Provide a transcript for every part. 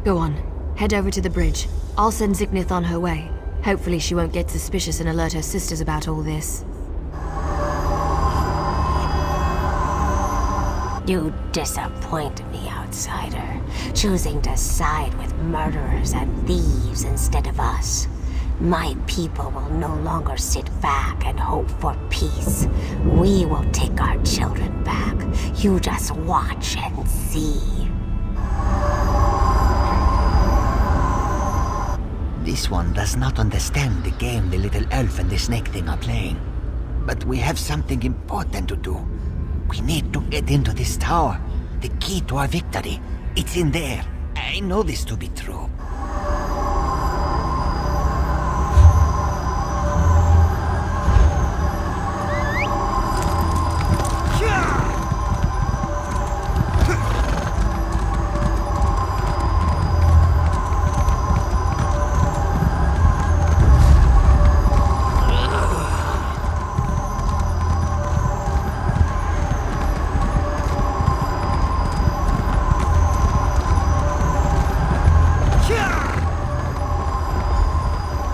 Go on. Head over to the bridge. I'll send Zignith on her way. Hopefully she won't get suspicious and alert her sisters about all this. You disappoint me, outsider. Choosing to side with murderers and thieves instead of us. My people will no longer sit back and hope for peace. We will take our children back. You just watch and see. This one does not understand the game the little elf and the snake thing are playing. But we have something important to do. We need to get into this tower. The key to our victory. It's in there. I know this to be true.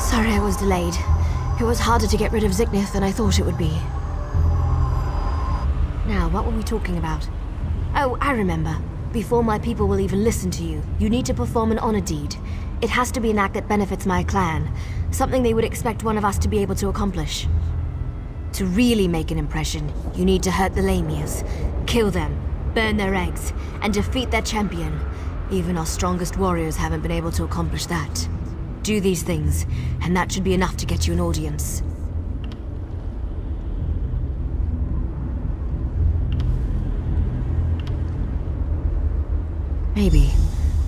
Sorry I was delayed. It was harder to get rid of Zignith than I thought it would be. Now, what were we talking about? Oh, I remember. Before my people will even listen to you, you need to perform an honor deed. It has to be an act that benefits my clan. Something they would expect one of us to be able to accomplish. To really make an impression, you need to hurt the Lamias. Kill them, burn their eggs, and defeat their champion. Even our strongest warriors haven't been able to accomplish that. Do these things, and that should be enough to get you an audience. Maybe.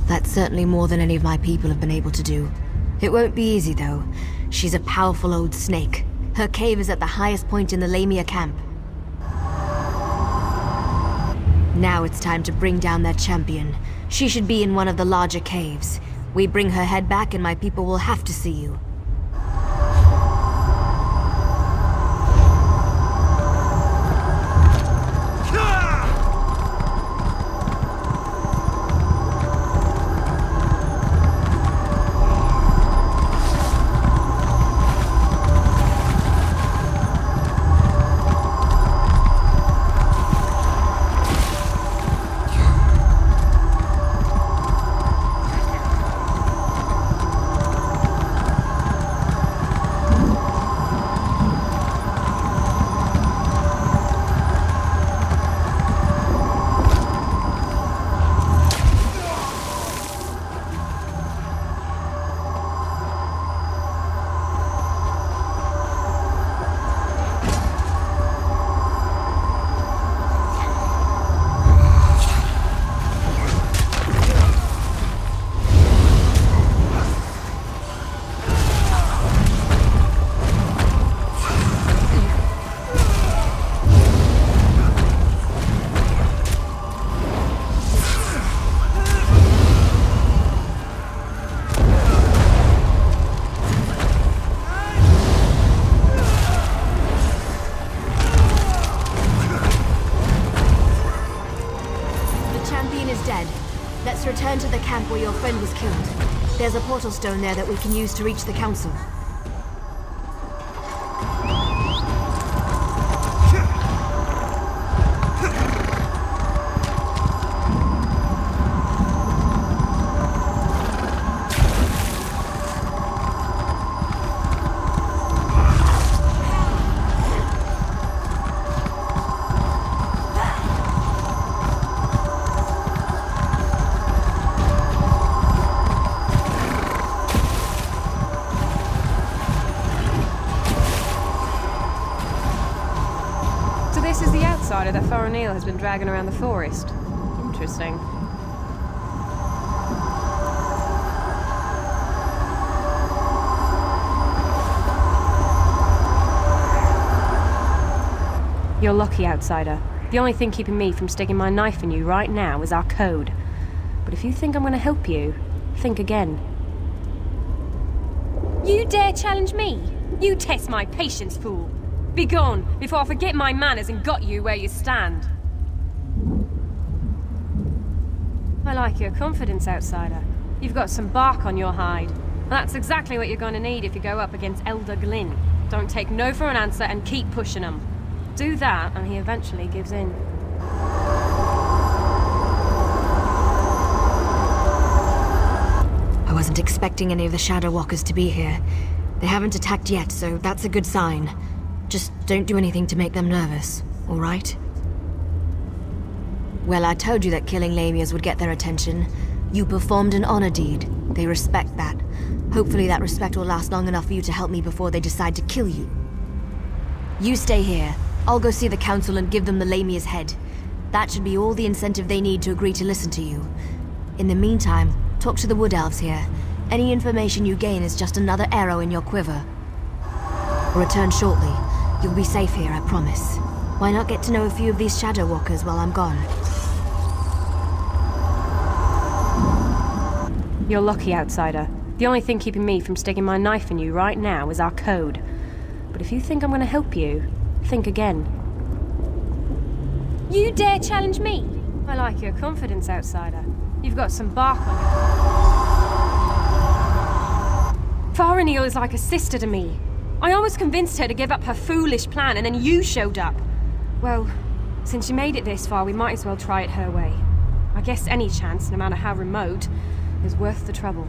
That's certainly more than any of my people have been able to do. It won't be easy, though. She's a powerful old snake. Her cave is at the highest point in the Lamia camp. Now it's time to bring down their champion. She should be in one of the larger caves. We bring her head back and my people will have to see you. Let's return to the camp where your friend was killed. There's a portal stone there that we can use to reach the council. That Foranil has been dragging around the forest. Interesting. You're lucky, outsider. The only thing keeping me from sticking my knife in you right now is our code. But if you think I'm going to help you, think again. You dare challenge me? You test my patience, fool! Begone, before I forget my manners and got you where you stand. I like your confidence, outsider. You've got some bark on your hide. That's exactly what you're going to need if you go up against Elder Glynn. Don't take no for an answer and keep pushing him. Do that and he eventually gives in. I wasn't expecting any of the Shadow Walkers to be here. They haven't attacked yet, so that's a good sign. Just don't do anything to make them nervous, all right? Well, I told you that killing Lamias would get their attention. You performed an honor deed. They respect that. Hopefully that respect will last long enough for you to help me before they decide to kill you. You stay here. I'll go see the council and give them the Lamia's head. That should be all the incentive they need to agree to listen to you. In the meantime, talk to the Wood Elves here. Any information you gain is just another arrow in your quiver. Return shortly. You'll be safe here, I promise. Why not get to know a few of these Shadow Walkers while I'm gone? You're lucky, outsider. The only thing keeping me from sticking my knife in you right now is our code. But if you think I'm going to help you, think again. You dare challenge me? I like your confidence, outsider. You've got some bark on you. Farinil is like a sister to me. I almost convinced her to give up her foolish plan, and then you showed up. Well, since you made it this far, we might as well try it her way. I guess any chance, no matter how remote, is worth the trouble.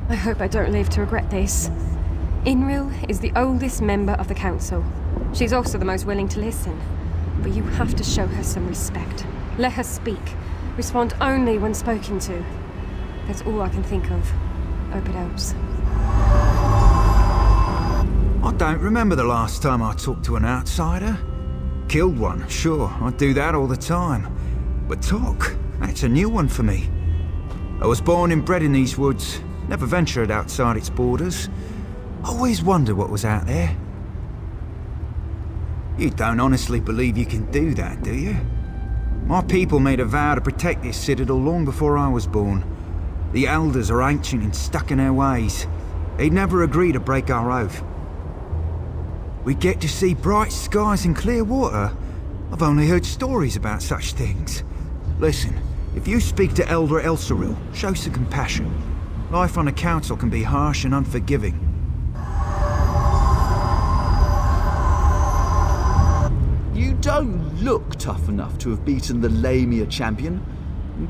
I hope I don't live to regret this. Inril is the oldest member of the council. She's also the most willing to listen. But you have to show her some respect. Let her speak. Respond only when spoken to. That's all I can think of. Hope it helps. I don't remember the last time I talked to an outsider. Killed one, sure, I do that all the time. But talk, that's a new one for me. I was born and bred in these woods, never ventured outside its borders. Always wondered what was out there. You don't honestly believe you can do that, do you? My people made a vow to protect this citadel long before I was born. The elders are ancient and stuck in their ways. They'd never agree to break our oath. We get to see bright skies and clear water. I've only heard stories about such things. Listen, if you speak to Elder Elsoril, show some compassion. Life on a council can be harsh and unforgiving. You don't look tough enough to have beaten the Lamia champion,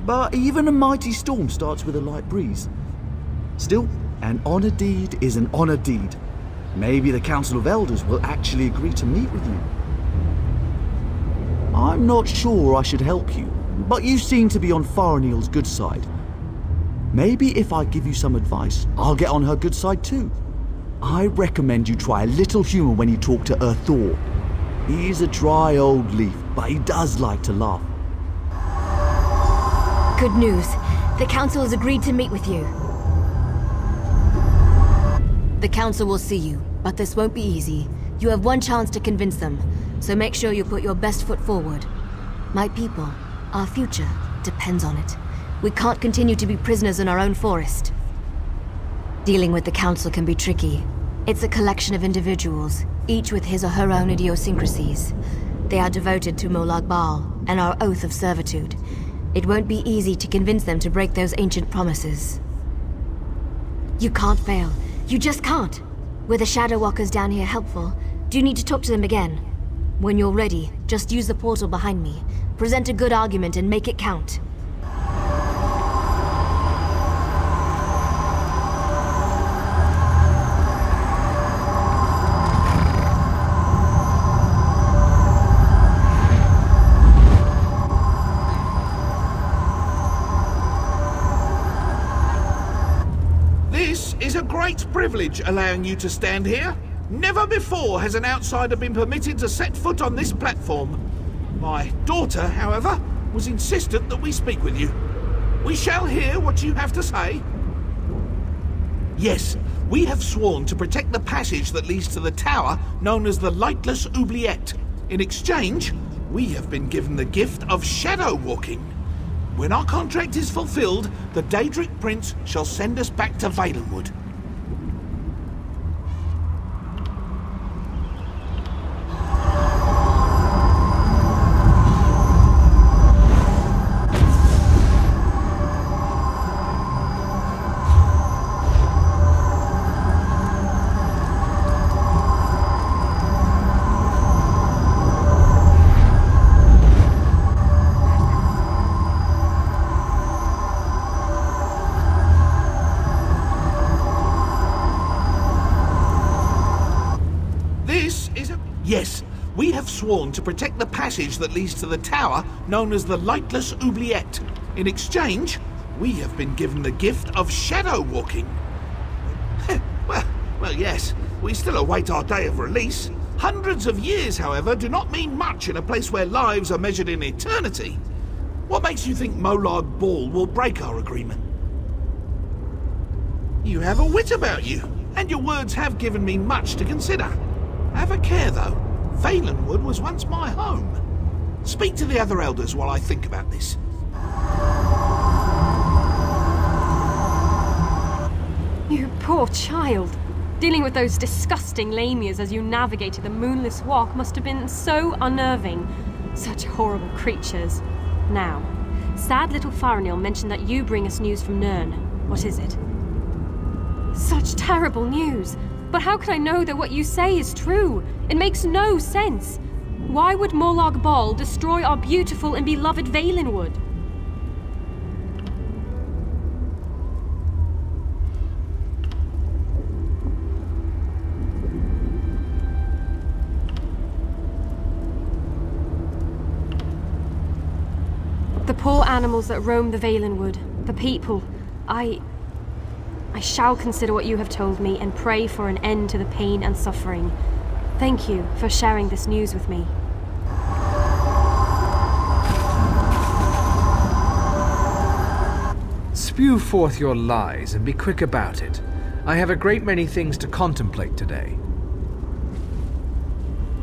but even a mighty storm starts with a light breeze. Still, an honor deed is an honor deed. Maybe the Council of Elders will actually agree to meet with you. I'm not sure I should help you, but you seem to be on Farinil's good side. Maybe if I give you some advice, I'll get on her good side too. I recommend you try a little humor when you talk to Thor. He's a dry old leaf, but he does like to laugh. Good news. The council has agreed to meet with you. The council will see you, but this won't be easy. You have one chance to convince them, so make sure you put your best foot forward. My people, our future, depends on it. We can't continue to be prisoners in our own forest. Dealing with the council can be tricky. It's a collection of individuals, each with his or her own idiosyncrasies. They are devoted to Molag Bal and our oath of servitude. It won't be easy to convince them to break those ancient promises. You can't fail. You just can't. Were the Shadow Walkers down here helpful? Do you need to talk to them again? When you're ready, just use the portal behind me. Present a good argument and make it count. This is a great privilege allowing you to stand here. Never before has an outsider been permitted to set foot on this platform. My daughter, however, was insistent that we speak with you. We shall hear what you have to say. Yes, we have sworn to protect the passage that leads to the tower known as the Lightless Oubliette. In exchange, we have been given the gift of shadow walking. When our contract is fulfilled, the Daedric Prince shall send us back to Valenwood. sworn to protect the passage that leads to the tower known as the Lightless Oubliette. In exchange, we have been given the gift of shadow walking. Well, yes, we still await our day of release. Hundreds of years, however, do not mean much in a place where lives are measured in eternity. What makes you think Molag Bal will break our agreement? You have a wit about you, and your words have given me much to consider. Have a care, though. Valenwood was once my home. Speak to the other elders while I think about this. You poor child. Dealing with those disgusting lamias as you navigated the Moonless Walk must have been so unnerving. Such horrible creatures. Now, sad little Farinil mentioned that you bring us news from Nirn. What is it? Such terrible news. But how can I know that what you say is true? It makes no sense. Why would Molag Bal destroy our beautiful and beloved Valenwood? The poor animals that roam the Valenwood, the people, I shall consider what you have told me and pray for an end to the pain and suffering. Thank you for sharing this news with me. Spew forth your lies and be quick about it. I have a great many things to contemplate today.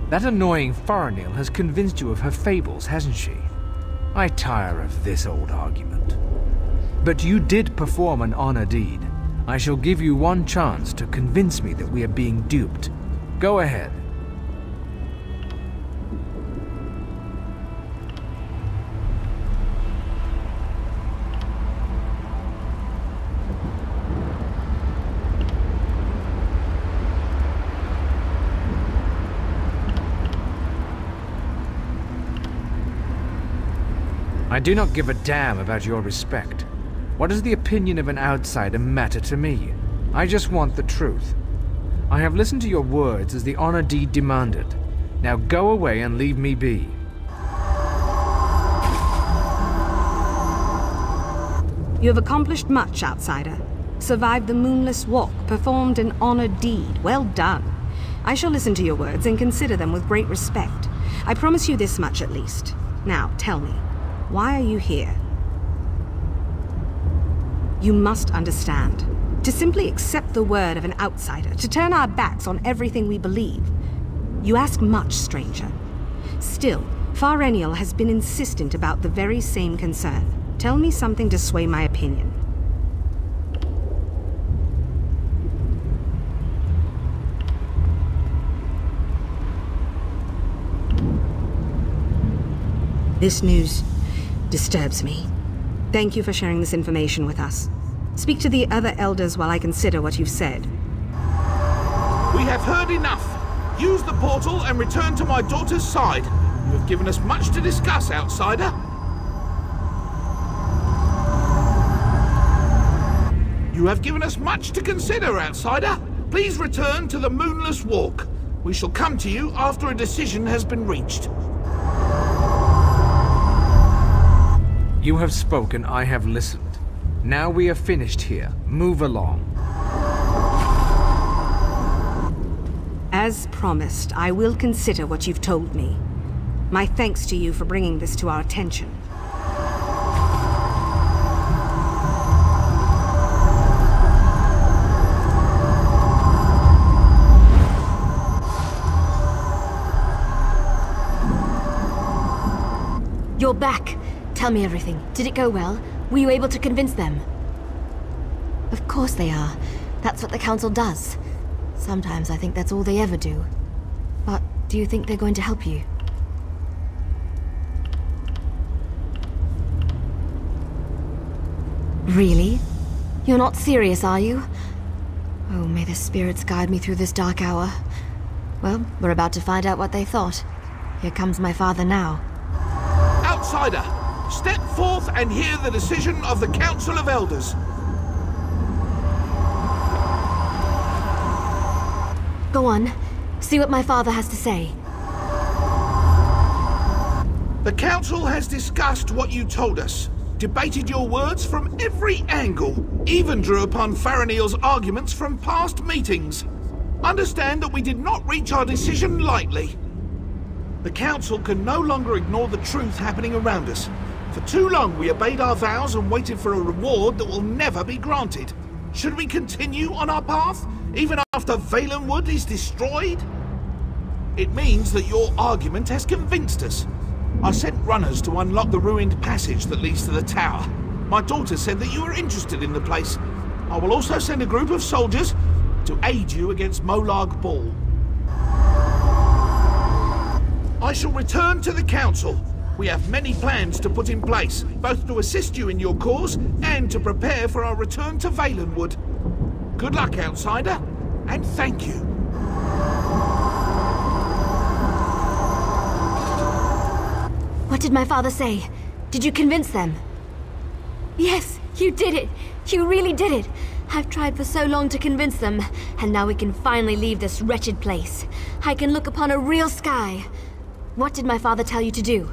That annoying Farinil has convinced you of her fables, hasn't she? I tire of this old argument. But you did perform an honor deed. I shall give you one chance to convince me that we are being duped. Go ahead. I do not give a damn about your respect. What does the opinion of an outsider matter to me? I just want the truth. I have listened to your words as the honor deed demanded. Now go away and leave me be. You have accomplished much, outsider. Survived the Moonless Walk, performed an honored deed. Well done. I shall listen to your words and consider them with great respect. I promise you this much at least. Now, tell me, why are you here? You must understand. To simply accept the word of an outsider, to turn our backs on everything we believe. You ask much, stranger. Still, Farinil has been insistent about the very same concern. Tell me something to sway my opinion. This news disturbs me. Thank you for sharing this information with us. Speak to the other elders while I consider what you've said. We have heard enough. Use the portal and return to my daughter's side. You have given us much to discuss, outsider. You have given us much to consider, outsider. Please return to the Moonless Walk. We shall come to you after a decision has been reached. You have spoken, I have listened. Now we are finished here. Move along. As promised, I will consider what you've told me. My thanks to you for bringing this to our attention. You're back. Tell me everything. Did it go well? Were you able to convince them? Of course they are. That's what the Council does. Sometimes I think that's all they ever do. But do you think they're going to help you? Really? You're not serious, are you? Oh, may the spirits guide me through this dark hour. Well, we're about to find out what they thought. Here comes my father now. Outsider! Step forth and hear the decision of the Council of Elders. Go on. See what my father has to say. The Council has discussed what you told us, debated your words from every angle, even drew upon Faranil's arguments from past meetings. Understand that we did not reach our decision lightly. The Council can no longer ignore the truth happening around us. For too long we obeyed our vows and waited for a reward that will never be granted. Should we continue on our path, even after Valenwood is destroyed? It means that your argument has convinced us. I sent runners to unlock the ruined passage that leads to the tower. My daughter said that you were interested in the place. I will also send a group of soldiers to aid you against Molag Bal. I shall return to the Council. We have many plans to put in place, both to assist you in your cause and to prepare for our return to Valenwood. Good luck, outsider, and thank you. What did my father say? Did you convince them? Yes, you did it! You really did it! I've tried for so long to convince them, and now we can finally leave this wretched place. I can look upon a real sky. What did my father tell you to do?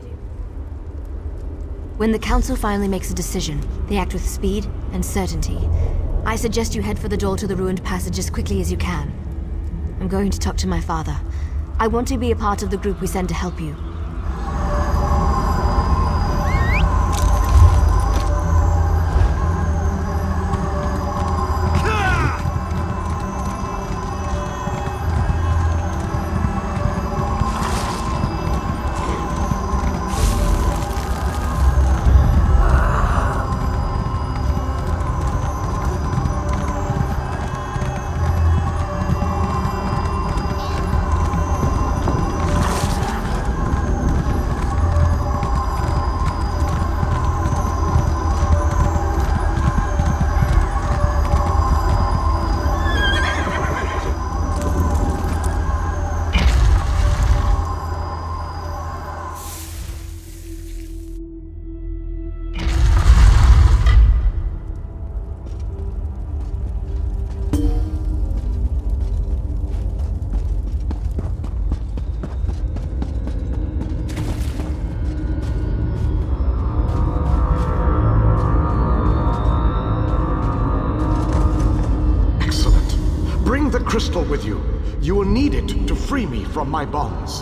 When the Council finally makes a decision, they act with speed and certainty. I suggest you head for the door to the ruined passage as quickly as you can. I'm going to talk to my father. I want to be a part of the group we send to help you. Crystal with you. You will need it to free me from my bonds.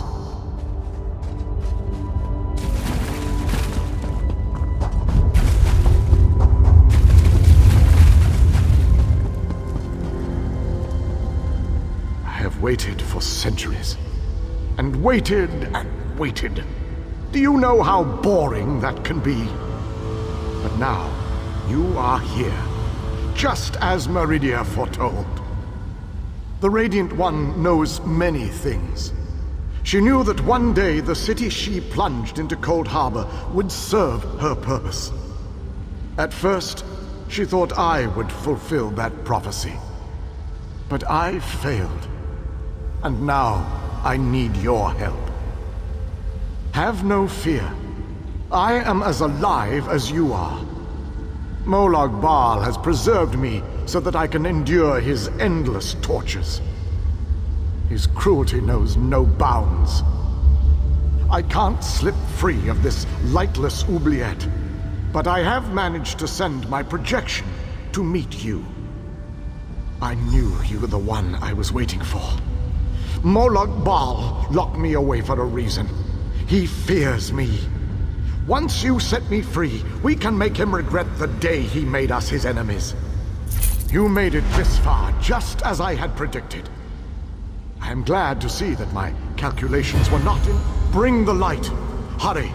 I have waited for centuries. And waited and waited. Do you know how boring that can be? But now, you are here. Just as Meridia foretold. The Radiant One knows many things. She knew that one day the city she plunged into Cold Harbor would serve her purpose. At first, she thought I would fulfill that prophecy. But I failed. And now, I need your help. Have no fear. I am as alive as you are. Molag Bal has preserved me so that I can endure his endless tortures. His cruelty knows no bounds. I can't slip free of this lightless oubliette, but I have managed to send my projection to meet you. I knew you were the one I was waiting for. Molag Bal locked me away for a reason. He fears me. Once you set me free, we can make him regret the day he made us his enemies. You made it this far, just as I had predicted. I am glad to see that my calculations were not in... Bring the light. Hurry.